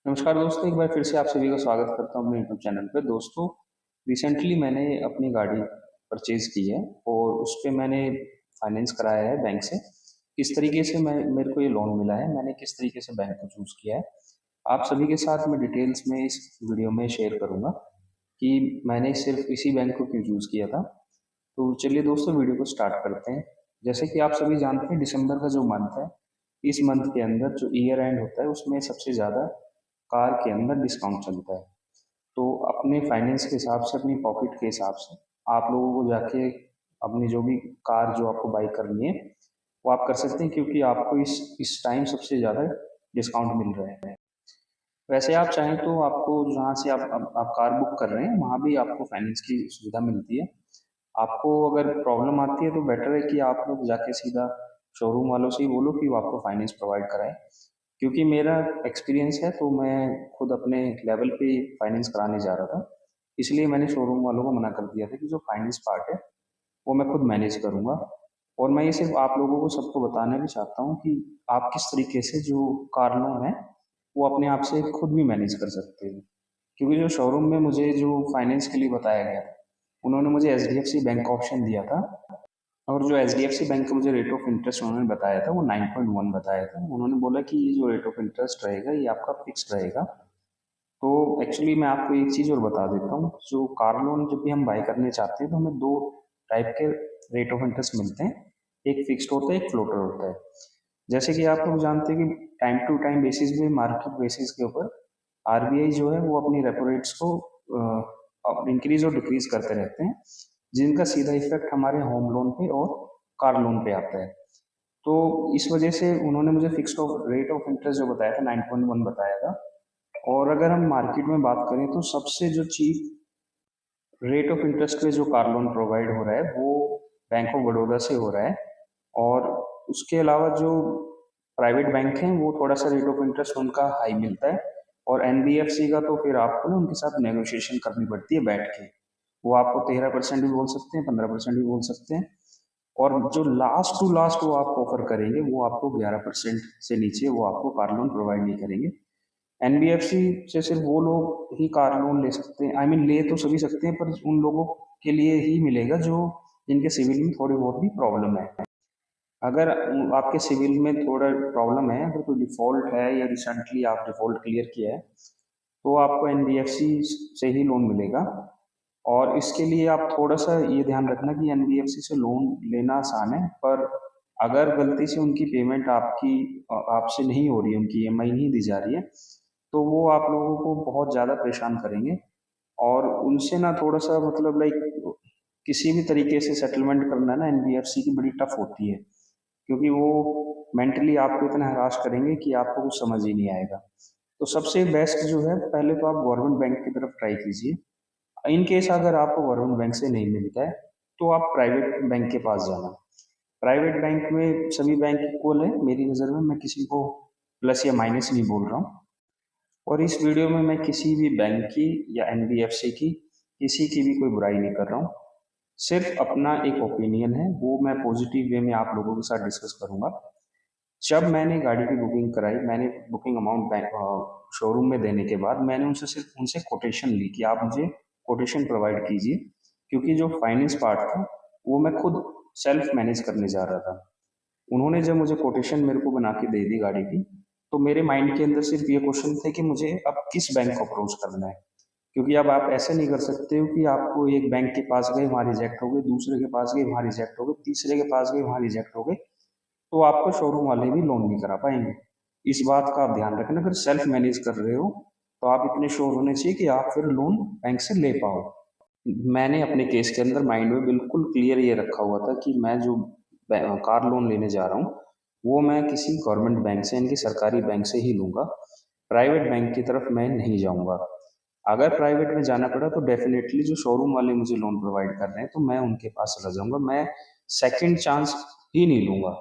नमस्कार दोस्तों, एक बार फिर से आप सभी का स्वागत करता हूँ अपने यूट्यूब चैनल पे। दोस्तों, रिसेंटली मैंने अपनी गाड़ी परचेज़ की है और उस पे मैंने फाइनेंस कराया है बैंक से। किस तरीके से मैं मेरे को ये लोन मिला है, मैंने किस तरीके से बैंक को चूज़ किया है, आप सभी के साथ मैं डिटेल्स में इस वीडियो में शेयर करूँगा कि मैंने सिर्फ इसी बैंक को क्यों चूज़ किया था। तो चलिए दोस्तों, वीडियो को स्टार्ट करते हैं। जैसे कि आप सभी जानते हैं, दिसंबर का जो मंथ है, इस मंथ के अंदर जो ईयर एंड होता है उसमें सबसे ज़्यादा कार के अंदर डिस्काउंट चलता है। तो अपने फाइनेंस के हिसाब से, अपनी पॉकेट के हिसाब से आप लोगों को जाके अपनी जो भी कार जो आपको बाई करनी है वो आप कर सकते हैं, क्योंकि आपको इस टाइम सबसे ज़्यादा डिस्काउंट मिल रहा है। वैसे आप चाहें तो आपको जहाँ से आप कार बुक कर रहे हैं वहाँ भी आपको फाइनेंस की सुविधा मिलती है। आपको अगर प्रॉब्लम आती है तो बेटर है कि आप लोग जाके सीधा शोरूम वालों से ही बोलो कि वो आपको फाइनेंस प्रोवाइड कराएं। क्योंकि मेरा एक्सपीरियंस है तो मैं खुद अपने लेवल पे फाइनेंस कराने जा रहा था, इसलिए मैंने शोरूम वालों को मना कर दिया था कि जो फाइनेंस पार्ट है वो मैं खुद मैनेज करूँगा। और मैं ये सिर्फ आप लोगों को सबको बताना भी चाहता हूँ कि आप किस तरीके से जो कार लोन है वो अपने आप से खुद भी मैनेज कर सकते हो। क्योंकि जो शोरूम में मुझे जो फाइनेंस के लिए बताया गया था, उन्होंने मुझे एचडीएफसी बैंक का ऑप्शन दिया था। और जो एचडीएफसी बैंक का मुझे रेट ऑफ इंटरेस्ट उन्होंने बताया था वो 9.1 बताया था। उन्होंने बोला कि ये जो रेट ऑफ इंटरेस्ट रहेगा ये आपका फिक्स्ड रहेगा। तो एक्चुअली मैं आपको एक चीज़ और बता देता हूँ, जो कार लोन जब भी हम बाई करने चाहते हैं तो हमें दो टाइप के रेट ऑफ इंटरेस्ट मिलते हैं। एक फिक्स्ड होता है, एक फ्लोटर होता है। जैसे कि आप लोग जानते हैं कि टाइम टू टाइम बेसिस पे, मार्केट बेसिस के ऊपर आरबीआई जो है वो अपनी रेपो रेट्स को इंक्रीज और डिक्रीज करते रहते हैं, जिनका सीधा इफेक्ट हमारे होम लोन पे और कार लोन पे आता है। तो इस वजह से उन्होंने मुझे फिक्स्ड रेट ऑफ इंटरेस्ट जो बताया था 9.1 बताया था। और अगर हम मार्केट में बात करें तो सबसे जो चीप रेट ऑफ इंटरेस्ट पे जो कार लोन प्रोवाइड हो रहा है वो बैंक ऑफ बड़ौदा से हो रहा है। और उसके अलावा जो प्राइवेट बैंक हैं वो थोड़ा सा रेट ऑफ इंटरेस्ट उनका हाई मिलता है। और एनबीएफसी का तो फिर आपको ना उनके साथ नेगोशिएशन करनी पड़ती है बैठ के। वो आपको 13% भी बोल सकते हैं, 15% भी बोल सकते हैं। और जो लास्ट टू लास्ट वो आपको ऑफर करेंगे वो आपको 11% से नीचे वो आपको कार लोन प्रोवाइड नहीं करेंगे। एनबीएफसी से सिर्फ वो लोग ही कार लोन ले सकते हैं, आई मीन ले तो सभी सकते हैं, पर उन लोगों के लिए ही मिलेगा जो जिनके सिविल में थोड़ी बहुत भी प्रॉब्लम है। अगर आपके सिविल में थोड़ा प्रॉब्लम है, अगर कोई डिफॉल्ट है या रिसेंटली आप डिफॉल्ट क्लियर किया है, तो आपको एनबीएफसी से ही लोन मिलेगा। और इसके लिए आप थोड़ा सा ये ध्यान रखना कि एनबीएफसी से लोन लेना आसान है, पर अगर गलती से उनकी पेमेंट आपसे नहीं हो रही है, उनकी ईएमआई नहीं दी जा रही है, तो वो आप लोगों को बहुत ज़्यादा परेशान करेंगे। और उनसे ना थोड़ा सा मतलब लाइक किसी भी तरीके से सेटलमेंट करना ना एनबीएफसी की बड़ी टफ होती है, क्योंकि वो मेंटली आपको इतना हरास करेंगे कि आपको कुछ समझ ही नहीं आएगा। तो सबसे बेस्ट जो है, पहले तो आप गवर्नमेंट बैंक की तरफ ट्राई कीजिए। इन केस अगर आपको गवर्नमेंट बैंक से नहीं मिलता है तो आप प्राइवेट बैंक के पास जाना। प्राइवेट बैंक में सभी बैंक इक्वल है मेरी नज़र में, मैं किसी को प्लस या माइनस नहीं बोल रहा हूँ। और इस वीडियो में मैं किसी भी बैंक की या एनबीएफसी की किसी की भी कोई बुराई नहीं कर रहा हूँ। सिर्फ अपना एक ओपिनियन है, वो मैं पॉजिटिव वे में आप लोगों के साथ डिस्कस करूंगा। जब मैंने गाड़ी की बुकिंग कराई, मैंने बुकिंग अमाउंट बैंक शोरूम में देने के बाद मैंने उनसे सिर्फ उनसे कोटेशन ली कि आप मुझे कोटेशन प्रोवाइड कीजिए, क्योंकि जो फाइनेंस पार्ट था वो मैं खुद सेल्फ मैनेज करने जा रहा था। उन्होंने जब मुझे कोटेशन मेरे को बना के दे दी गाड़ी की, तो मेरे माइंड के अंदर सिर्फ ये क्वेश्चन थे कि मुझे अब किस बैंक को अप्रोच करना है। क्योंकि अब आप ऐसे नहीं कर सकते हो कि आपको एक बैंक के पास गए वहाँ रिजेक्ट हो गए, दूसरे के पास गए वहाँ रिजेक्ट हो गए, तीसरे के पास गए वहाँ रिजेक्ट हो गए, तो आपको शोरूम वाले भी लोन नहीं करा पाएंगे। इस बात का आप ध्यान रखना, अगर सेल्फ मैनेज कर रहे हो तो आप इतने श्योर होने चाहिए कि आप फिर लोन बैंक से ले पाओ। मैंने अपने केस के अंदर माइंड में बिल्कुल क्लियर ये रखा हुआ था कि मैं जो कार लोन लेने जा रहा हूँ वो मैं किसी गवर्नमेंट बैंक से, इनकी सरकारी बैंक से ही लूंगा। प्राइवेट बैंक की तरफ मैं नहीं जाऊंगा। अगर प्राइवेट में जाना पड़ा तो डेफिनेटली जो शोरूम वाले मुझे लोन प्रोवाइड कर रहे हैं तो मैं उनके पास चला जाऊंगा। मैं सेकंड चांस ही नहीं लूंगा।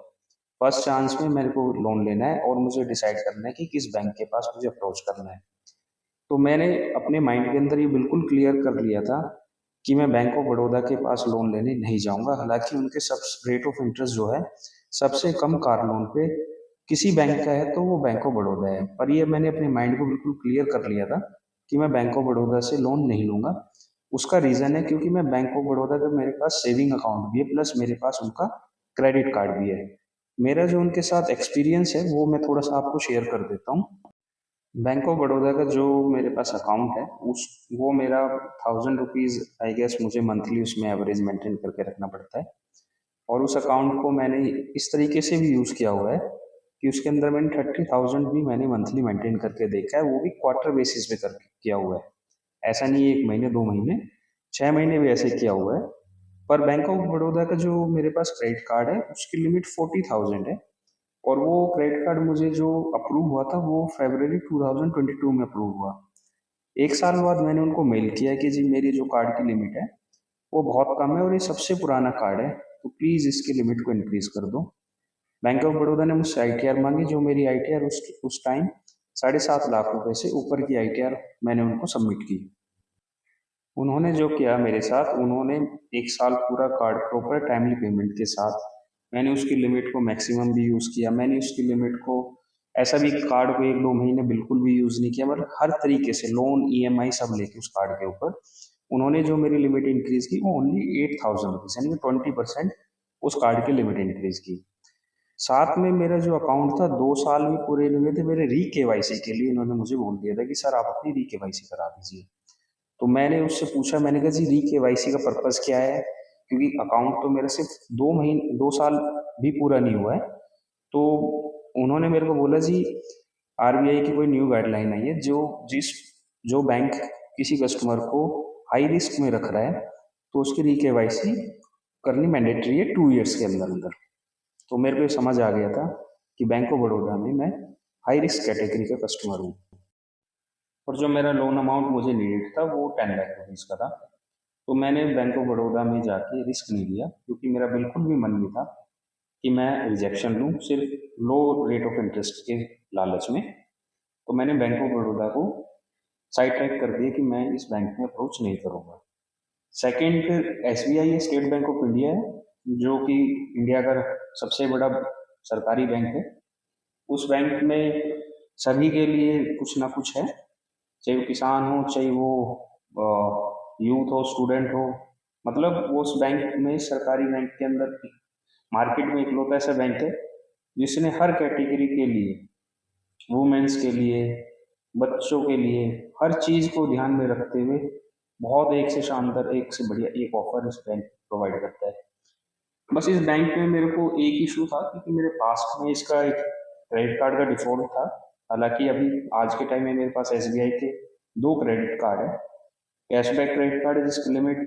फर्स्ट चांस में मेरे को लोन लेना है और मुझे डिसाइड करना है कि किस बैंक के पास मुझे अप्रोच करना है। तो मैंने अपने माइंड के अंदर ये बिल्कुल क्लियर कर लिया था कि मैं बैंक ऑफ बड़ौदा के पास लोन लेने नहीं जाऊंगा। हालांकि उनके सब रेट ऑफ इंटरेस्ट जो है सबसे कम कार लोन पे किसी बैंक का है तो वो बैंक ऑफ बड़ौदा है। पर ये मैंने अपने माइंड को बिल्कुल क्लियर कर लिया था कि मैं बैंक ऑफ बड़ौदा से लोन नहीं लूंगा। उसका रीज़न है क्योंकि मैं बैंक ऑफ बड़ौदा का मेरे पास सेविंग अकाउंट भी है, प्लस मेरे पास उनका क्रेडिट कार्ड भी है। मेरा जो उनके साथ एक्सपीरियंस है वो मैं थोड़ा सा आपको शेयर कर देता हूँ। बैंक ऑफ बड़ौदा का जो मेरे पास अकाउंट है उस वो मेरा 1000 रुपीज़ आई गेस मुझे मंथली उसमें एवरेज मेंटेन करके रखना पड़ता है। और उस अकाउंट को मैंने इस तरीके से भी यूज़ किया हुआ है कि उसके अंदर मैंने 30,000 भी मैंने मंथली मेंटेन करके देखा है, वो भी क्वार्टर बेसिस पे कर किया हुआ है। ऐसा नहीं है 1 महीने 2 महीने, 6 महीने भी ऐसे किया हुआ है। पर बैंक ऑफ बड़ौदा का जो मेरे पास क्रेडिट कार्ड है उसकी लिमिट 40,000 है। और वो क्रेडिट कार्ड मुझे जो अप्रूव हुआ था वो फरवरी 2022 में अप्रूव हुआ। 1 साल बाद मैंने उनको मेल किया कि जी मेरी जो कार्ड की लिमिट है वो बहुत कम है और ये सबसे पुराना कार्ड है, तो प्लीज़ इसकी लिमिट को इंक्रीज़ कर दो। बैंक ऑफ बड़ौदा ने मुझसे आईटीआर मांगी, जो मेरी आईटीआर उस टाइम 7.5 लाख रुपए से ऊपर की आईटीआर मैंने उनको सबमिट की। उन्होंने जो किया मेरे साथ, उन्होंने 1 साल पूरा कार्ड प्रॉपर टाइमली पेमेंट के साथ, मैंने उसकी लिमिट को मैक्सिमम भी यूज़ किया, मैंने उसकी लिमिट को ऐसा भी कार्ड को 1-2 महीने बिल्कुल भी यूज़ नहीं किया, मतलब हर तरीके से लोन ईएमआई सब लेके उस कार्ड के ऊपर उन्होंने जो मेरी लिमिट इंक्रीज़ की वो ओनली 8,000 रुपीज़, यानी कि 20% उस कार्ड की लिमिट इंक्रीज़ की। साथ में मेरा जो अकाउंट था 2 साल भी पूरे नहीं हुए थे, मेरे री केवाईसी के लिए उन्होंने मुझे बोल दिया था कि सर आप अपनी री केवाईसी करा दीजिए। तो मैंने उससे पूछा, मैंने कहा जी री केवाईसी का पर्पज़ क्या है? क्योंकि अकाउंट तो मेरा सिर्फ 2 साल भी पूरा नहीं हुआ है। तो उन्होंने मेरे को बोला जी आरबीआई की कोई न्यू गाइडलाइन आई है, जो बैंक किसी कस्टमर को हाई रिस्क में रख रहा है तो उसकी री केवाईसी करनी मैंडेटरी है 2 इयर्स के अंदर अंदर। तो मेरे को ये समझ आ गया था कि बैंक ऑफ बड़ौदा में मैं हाई रिस्क कैटेगरी का कस्टमर हूँ। और जो मेरा लोन अमाउंट मुझे नीडेड था वो 10 लाख रुपीज़ का था। तो मैंने बैंक ऑफ बड़ौदा में जाके रिस्क नहीं लिया क्योंकि मेरा बिल्कुल भी मन नहीं था कि मैं रिजेक्शन लूँ सिर्फ लो रेट ऑफ इंटरेस्ट के लालच में। तो मैंने बैंक ऑफ बड़ौदा को साइड ट्रैक कर दिया कि मैं इस बैंक में अप्रोच नहीं करूँगा। सेकंड एसबीआई है, स्टेट बैंक ऑफ इंडिया है, जो कि इंडिया का सबसे बड़ा सरकारी बैंक है। उस बैंक में सभी के लिए कुछ ना कुछ है, चाहे वो किसान हो, चाहे वो यूथ हो, स्टूडेंट हो। मतलब वो उस बैंक में, सरकारी बैंक के अंदर मार्केट में इकलौता ऐसा बैंक है जिसने हर कैटेगरी के लिए, वुमेन्स के लिए, बच्चों के लिए, हर चीज़ को ध्यान में रखते हुए बहुत एक से शानदार, एक से बढ़िया एक ऑफर इस बैंक प्रोवाइड करता है। बस इस बैंक में मेरे को एक इशू था क्योंकि मेरे पास में इसका एक क्रेडिट कार्ड का डिफॉल्ट था। हालांकि अभी आज के टाइम में मेरे पास एसबीआई के 2 क्रेडिट कार्ड है। कैशबैक क्रेडिट कार्ड है जिसकी लिमिट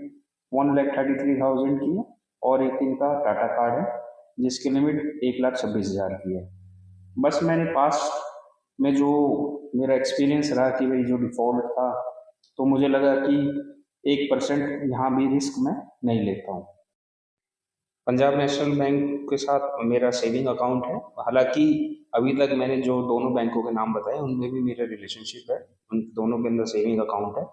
1,33,000 की है, और एक इनका टाटा कार्ड है जिसकी लिमिट 1,26,000 की है। बस मैंने पास में जो मेरा एक्सपीरियंस रहा कि भाई जो डिफॉल्ट था, तो मुझे लगा कि 1% यहाँ भी रिस्क मैं नहीं लेता हूँ। पंजाब नेशनल बैंक के साथ मेरा सेविंग अकाउंट है। हालांकि अभी तक मैंने जो दोनों बैंकों के नाम बताए उनमें भी मेरा रिलेशनशिप है, उन दोनों के अंदर सेविंग अकाउंट है।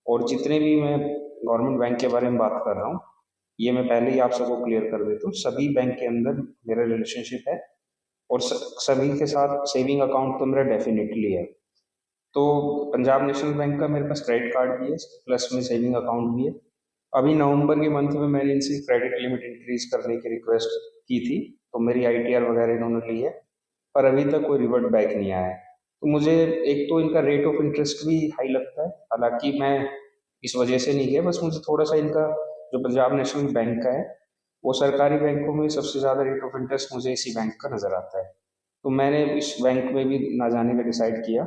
और जितने भी मैं गवर्नमेंट बैंक के बारे में बात कर रहा हूँ, ये मैं पहले ही आप सबको क्लियर कर देता हूँ, सभी बैंक के अंदर मेरा रिलेशनशिप है। और सभी के साथ सेविंग अकाउंट तो मेरा डेफिनेटली है। तो पंजाब नेशनल बैंक का मेरे पास क्रेडिट कार्ड भी है, प्लस में सेविंग अकाउंट भी है। अभी नवंबर के मंथ में मैंने इनसे क्रेडिट लिमिट इंक्रीज करने की रिक्वेस्ट की थी, तो मेरी आईटीआर वगैरह इन्होंने ली है, पर अभी तक कोई रिवर्ट बैक नहीं आया है। तो मुझे एक तो इनका रेट ऑफ इंटरेस्ट भी हाई लगता है, हालांकि मैं इस वजह से नहीं गया, बस मुझे थोड़ा सा इनका जो पंजाब नेशनल बैंक का है वो सरकारी बैंकों में सबसे ज़्यादा रेट ऑफ इंटरेस्ट मुझे इसी बैंक का नज़र आता है। तो मैंने इस बैंक में भी ना जाने का डिसाइड किया।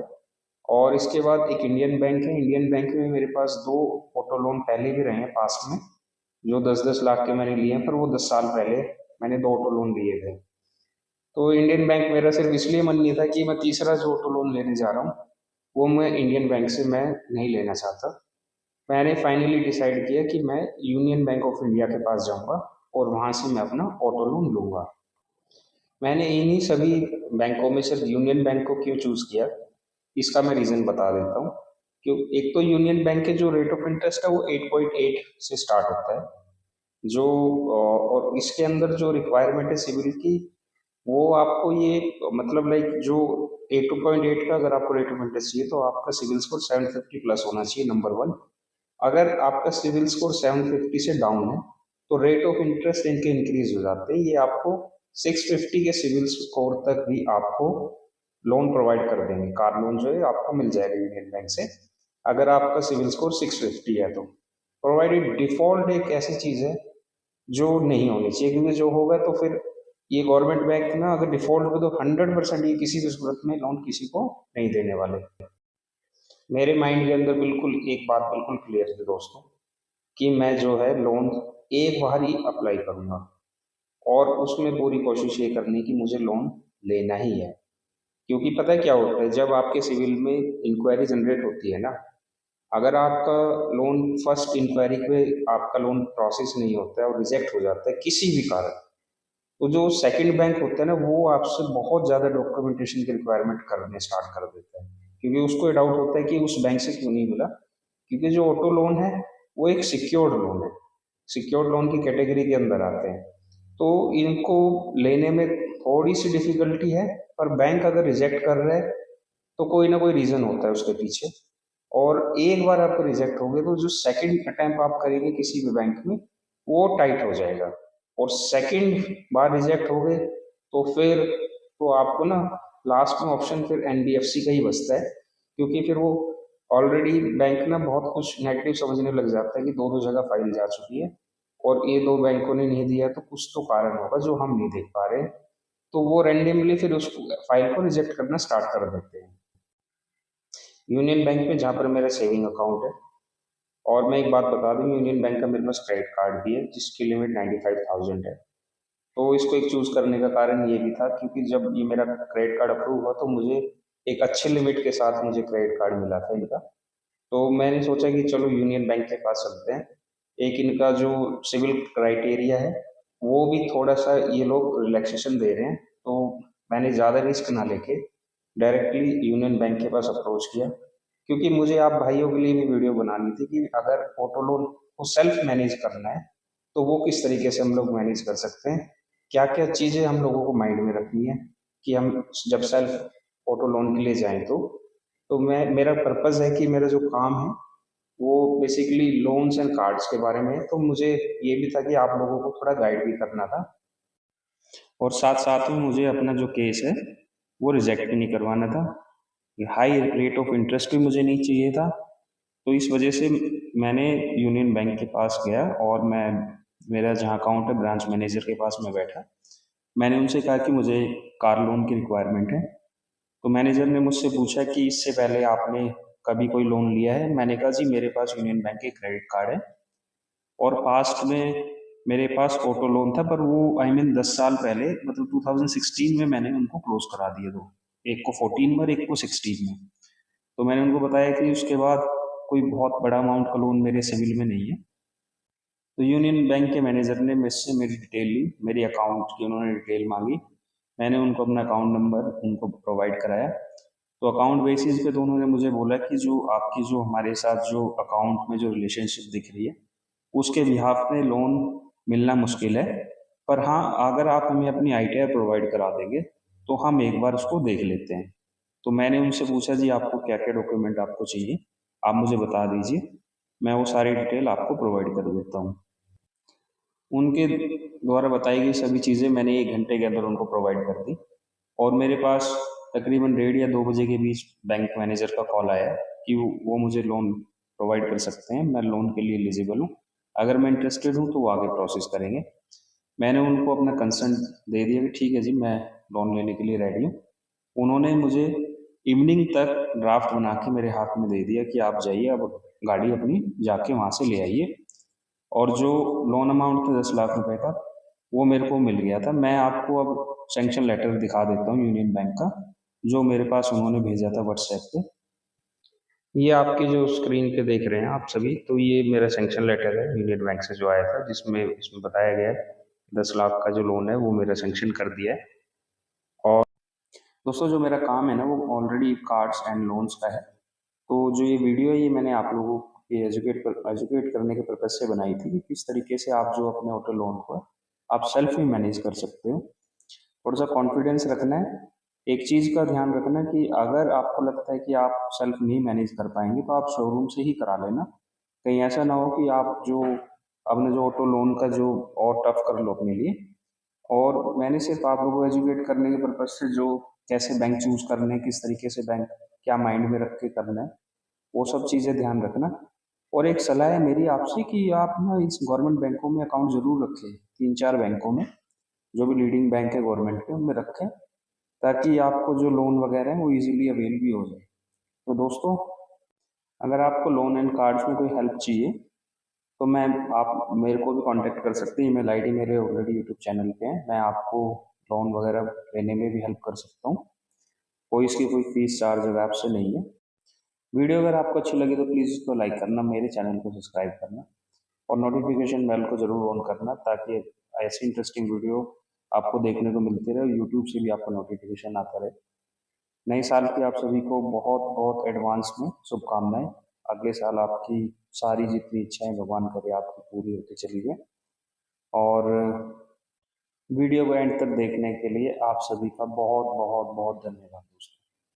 और इसके बाद एक इंडियन बैंक है, इंडियन बैंक में मेरे पास 2 ऑटो लोन पहले भी रहे हैं पास में, जो 10-10 लाख के मैंने लिए हैं, पर वो 10 साल पहले मैंने 2 ऑटो लोन लिए थे। तो इंडियन बैंक मेरा सिर्फ इसलिए मन नहीं था कि मैं तीसरा जो ऑटो लोन लेने जा रहा हूँ वो मैं इंडियन बैंक से मैं नहीं लेना चाहता। मैंने फाइनली डिसाइड किया कि मैं यूनियन बैंक ऑफ इंडिया के पास जाऊँगा और वहाँ से मैं अपना ऑटो लोन लूँगा। मैंने इन्हीं सभी बैंकों में सिर्फ यूनियन बैंक को क्यों चूज़ किया, इसका मैं रीज़न बता देता हूँ। क्यों? एक तो यूनियन बैंक के जो रेट ऑफ इंटरेस्ट है वो 8.8 से स्टार्ट होता है, जो और इसके अंदर जो रिक्वायरमेंट है सिविल की वो आपको ये मतलब लाइक जो 8.8 का अगर आपको रेट ऑफ इंटरेस्ट चाहिए तो आपका सिविल स्कोर 750 प्लस होना चाहिए, नंबर वन। अगर आपका सिविल स्कोर 750 से डाउन है तो रेट ऑफ इंटरेस्ट इनके इंक्रीज हो जाते हैं। ये आपको 650 के सिविल स्कोर तक भी आपको लोन प्रोवाइड कर देंगे। कार लोन जो है आपको मिल जाएगा यूनियन बैंक से, अगर आपका सिविल स्कोर 650 है तो। प्रोवाइडेड डिफॉल्ट एक ऐसी चीज़ है जो नहीं होनी चाहिए, क्योंकि जो होगा तो फिर ये गवर्नमेंट बैंक ना अगर डिफॉल्ट हो तो 100% ये किसी भी सूरत में लोन किसी को नहीं देने वाले। मेरे माइंड के अंदर बिल्कुल एक बात बिल्कुल क्लियर थी दोस्तों, कि मैं जो है लोन एक बार ही अप्लाई करूंगा, और उसमें पूरी कोशिश ये करनी कि मुझे लोन लेना ही है। क्योंकि पता है क्या होता है, जब आपके सिविल में इंक्वायरी जनरेट होती है ना, अगर आपका लोन फर्स्ट इंक्वायरी पे आपका लोन प्रोसेस नहीं होता है और रिजेक्ट हो जाता है किसी भी कारण, तो जो सेकंड बैंक होता है ना वो आपसे बहुत ज़्यादा डॉक्यूमेंटेशन की रिक्वायरमेंट करने स्टार्ट कर देता है। क्योंकि उसको डाउट होता है कि उस बैंक से क्यों नहीं मिला, क्योंकि जो ऑटो लोन है वो एक सिक्योर्ड लोन है, सिक्योर्ड लोन की कैटेगरी के अंदर आते हैं। तो इनको लेने में थोड़ी सी डिफिकल्टी है, पर बैंक अगर रिजेक्ट कर रहा है तो कोई ना कोई रीज़न होता है उसके पीछे। और एक बार आपको रिजेक्ट हो गए तो जो सेकंड अटेम्प्ट आप करेंगे किसी भी बैंक में वो टाइट हो जाएगा। और सेकंड बार रिजेक्ट हो गए तो फिर तो आपको ना लास्ट में ऑप्शन फिर एनबीएफसी का ही बचता है, क्योंकि फिर वो ऑलरेडी बैंक ना बहुत कुछ नेगेटिव समझने लग जाता है कि दो दो जगह फाइल जा चुकी है और ये दो बैंकों ने नहीं दिया, तो कुछ तो कारण होगा जो हम नहीं देख पा रहे हैं। तो वो रेंडमली फिर उस फाइल को रिजेक्ट करना स्टार्ट कर देते हैं। यूनियन बैंक में जहाँ पर मेरा सेविंग अकाउंट है, और मैं एक बात बता दूं, यूनियन बैंक का मेरे पास क्रेडिट कार्ड भी है जिसकी लिमिट 95,000 है। तो इसको एक चूज करने का कारण ये भी था क्योंकि जब ये मेरा क्रेडिट कार्ड अप्रूव हुआ तो मुझे एक अच्छे लिमिट के साथ मुझे क्रेडिट कार्ड मिला था इनका। तो मैंने सोचा कि चलो यूनियन बैंक के पास चलते हैं। एक इनका जो सिविल क्राइटेरिया है वो भी थोड़ा सा ये लोग रिलैक्सेशन दे रहे हैं, तो मैंने ज़्यादा रिस्क ना लेके डायरेक्टली यूनियन बैंक के पास अप्रोच किया। क्योंकि मुझे आप भाइयों के लिए भी वीडियो बनानी थी कि अगर ऑटो लोन को सेल्फ मैनेज करना है तो वो किस तरीके से हम लोग मैनेज कर सकते हैं, क्या क्या चीज़ें हम लोगों को माइंड में रखनी है कि हम जब सेल्फ ऑटो लोन के लिए जाएं तो मैं मेरा पर्पज़ है कि मेरा जो काम है वो बेसिकली लोन्स एंड कार्ड्स के बारे में है। तो मुझे ये भी था कि आप लोगों को थोड़ा गाइड भी करना था, और साथ साथ में मुझे अपना जो केस है वो रिजेक्ट भी नहीं करवाना था। हाई रेट ऑफ इंटरेस्ट भी मुझे नहीं चाहिए था। तो इस वजह से मैंने यूनियन बैंक के पास गया और मैं मेरा जहाँ अकाउंट है ब्रांच मैनेजर के पास मैं बैठा। मैंने उनसे कहा कि मुझे कार लोन की रिक्वायरमेंट है। तो मैनेजर ने मुझसे पूछा कि इससे पहले आपने कभी कोई लोन लिया है? मैंने कहा जी मेरे पास यूनियन बैंक के क्रेडिट कार्ड है, और पास्ट में मेरे पास ऑटो लोन था, पर वो आई मीन 10 साल पहले मतलब 2016 में मैंने उनको क्लोज करा दिए दो, एक को 14 में और एक को 16 में। तो मैंने उनको बताया कि उसके बाद कोई बहुत बड़ा अमाउंट का लोन मेरे सिविल में नहीं है। तो यूनियन बैंक के मैनेजर ने मुझसे मेरी डिटेल ली, मेरी अकाउंट की उन्होंने डिटेल मांगी। मैंने उनको अपना अकाउंट नंबर उनको प्रोवाइड कराया। तो अकाउंट बेसिस पे तो उन्होंने मुझे बोला कि जो आपकी जो हमारे साथ जो अकाउंट में जो रिलेशनशिप दिख रही है उसके बिहाफ में लोन मिलना मुश्किल है, पर हाँ अगर आप हमें अपनी आईटीआर प्रोवाइड करा देंगे तो हम एक बार उसको देख लेते हैं। तो मैंने उनसे पूछा जी आपको क्या क्या डॉक्यूमेंट आपको चाहिए, आप मुझे बता दीजिए, मैं वो सारी डिटेल आपको प्रोवाइड कर देता हूँ। उनके द्वारा बताई गई सभी चीज़ें मैंने 1 घंटे के अंदर उनको प्रोवाइड कर दी, और मेरे पास तकरीबन 1:30 या 2 बजे के बीच बैंक मैनेजर का कॉल आया कि वो मुझे लोन प्रोवाइड कर सकते हैं, मैं लोन के लिए एलिजिबल हूँ, अगर मैं इंटरेस्टेड हूँ तो वो आगे प्रोसेस करेंगे। मैंने उनको अपना कंसर्न दे दिया कि ठीक है जी मैं लोन लेने के लिए रेडी हूँ। उन्होंने मुझे इवनिंग तक ड्राफ्ट बना के मेरे हाथ में दे दिया कि आप जाइए अब गाड़ी अपनी जाके वहाँ से ले आइए। और जो लोन अमाउंट था 10 लाख रुपए का वो मेरे को मिल गया था। मैं आपको अब सैंक्शन लेटर दिखा देता हूँ यूनियन बैंक का, जो मेरे पास उन्होंने भेजा था व्हाट्सएप पे। ये आपकी जो स्क्रीन पे देख रहे हैं आप सभी, तो ये मेरा सैंक्शन लेटर है यूनियन बैंक से जो आया था, जिसमें इसमें बताया गया है 10 लाख का जो लोन है वो मेरा सैंक्शन कर दिया है। और दोस्तों जो मेरा काम है ना वो ऑलरेडी कार्ड्स एंड लोन्स का है। तो जो ये वीडियो है ये मैंने आप लोगों को एजुकेट करने के पर्पज से बनाई थी कि किस तरीके से आप जो अपने ऑटो लोन को है आप सेल्फ ही मैनेज कर सकते हो। थोड़ा सा कॉन्फिडेंस रखना है। एक चीज़ का ध्यान रखना कि अगर आपको लगता है कि आप सेल्फ नहीं मैनेज कर पाएंगे तो आप शोरूम से ही करा लेना। कहीं ऐसा ना हो कि आप जो आपने जो ऑटो लोन का जो और टफ कर लो अपने लिए। और मैंने सिर्फ आप लोगों को एजुकेट करने के पर्पज से जो कैसे बैंक चूज करने हैं, किस तरीके से बैंक क्या माइंड में रख के करना है, वो सब चीज़ें ध्यान रखना। और एक सलाह है मेरी आपसे कि आप ना इस गवर्नमेंट बैंकों में अकाउंट जरूर रखें, 3-4 बैंकों में, जो भी लीडिंग बैंक है गवर्नमेंट के उनमें रखें, ताकि आपको जो लोन वगैरह है वो इजीली अवेल भी हो जाए। तो दोस्तों, अगर आपको लोन एंड कार्ड्स में कोई हेल्प चाहिए तो मैं आप मेरे को भी कांटेक्ट कर सकते हैं। ईमेल आईडी मेरे ऑलरेडी यूट्यूब चैनल पे है, मैं आपको लोन वगैरह लेने में भी हेल्प कर सकता हूँ। कोई इसकी कोई फीस चार्ज वगैरह आपसे नहीं है। वीडियो अगर आपको अच्छी लगी तो प्लीज़ इसको लाइक करना, मेरे चैनल को सब्सक्राइब करना और नोटिफिकेशन बेल को ज़रूर ऑन करना, ताकि ऐसी इंटरेस्टिंग वीडियो आपको देखने को मिलती रहे, यूट्यूब से भी आपको नोटिफिकेशन आता रहे। नए साल की आप सभी को बहुत बहुत एडवांस में शुभकामनाएं। अगले साल आपकी सारी जितनी इच्छाएं भगवान करे आपकी पूरी होती चली जाए। और वीडियो को एंड तक देखने के लिए आप सभी का बहुत बहुत बहुत धन्यवाद दोस्तों।